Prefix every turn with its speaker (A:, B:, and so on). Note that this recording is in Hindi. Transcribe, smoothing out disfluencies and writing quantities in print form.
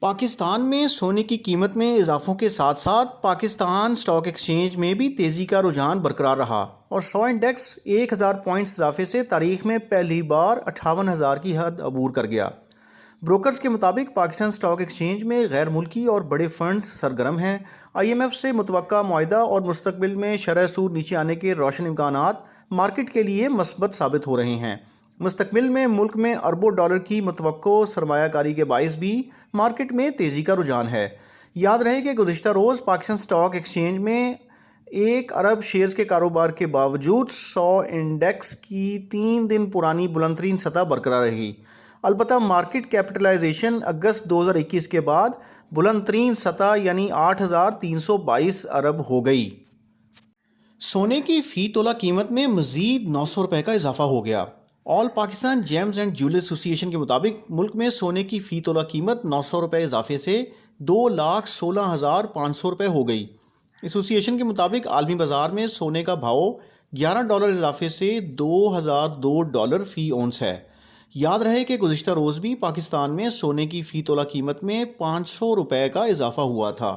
A: पाकिस्तान में सोने की कीमत में इजाफों के साथ साथ पाकिस्तान स्टॉक एक्सचेंज में भी तेज़ी का रुझान बरकरार रहा और 100 इंडेक्स 1000 पॉइंट्स इजाफे से तारीख में पहली बार 58,000 की हद अबूर कर गया। ब्रोकर्स के मुताबिक पाकिस्तान स्टॉक एक्सचेंज में गैर मुल्की और बड़े फंड्स सरगर्म हैं। IMF से मुतवक्का मुआहदा और मुस्तकबिल में शरह सूद नीचे आने के रोशन इम्कानात मार्केट के लिए मस्बत साबित हो रहे हैं। मुस्तकबिल में मुल्क में अरबों डॉलर की मुतवक्को सरमायाकारी के बायस भी मार्केट में तेज़ी का रुझान है। याद रहे कि गुज़िश्ता रोज़ पाकिस्तान स्टॉक एक्सचेंज में 1 अरब शेयर्स के कारोबार के बावजूद 100 इंडेक्स की 3 दिन पुरानी बुलंदतरीन सतह बरकरार रही। अलबत्ता मार्केट कैपिटलाइजेशन अगस्त 2021 के बाद बुलंदतरीन सतह यानी 8,322 अरब हो गई। सोने की फ़ी तोला कीमत में मज़ीद 900 रुपये का इजाफा हो गया। All Pakistan James and jewellery association के मुताबिक मुल्क में सोने की फ़ी तोला कीमत 900 रुपये इजाफे से 2,16,500 रुपये हो गई। एसोसिएशन के मुताबिक आलमी बाज़ार में सोने का भाव $11 इजाफे से $2,002 फ़ी औंस है। याद रहे कि गुज़िश्ता रोज़ भी पाकिस्तान में सोने की फ़ी तोला कीमत में 500 रुपये का इजाफा हुआ था।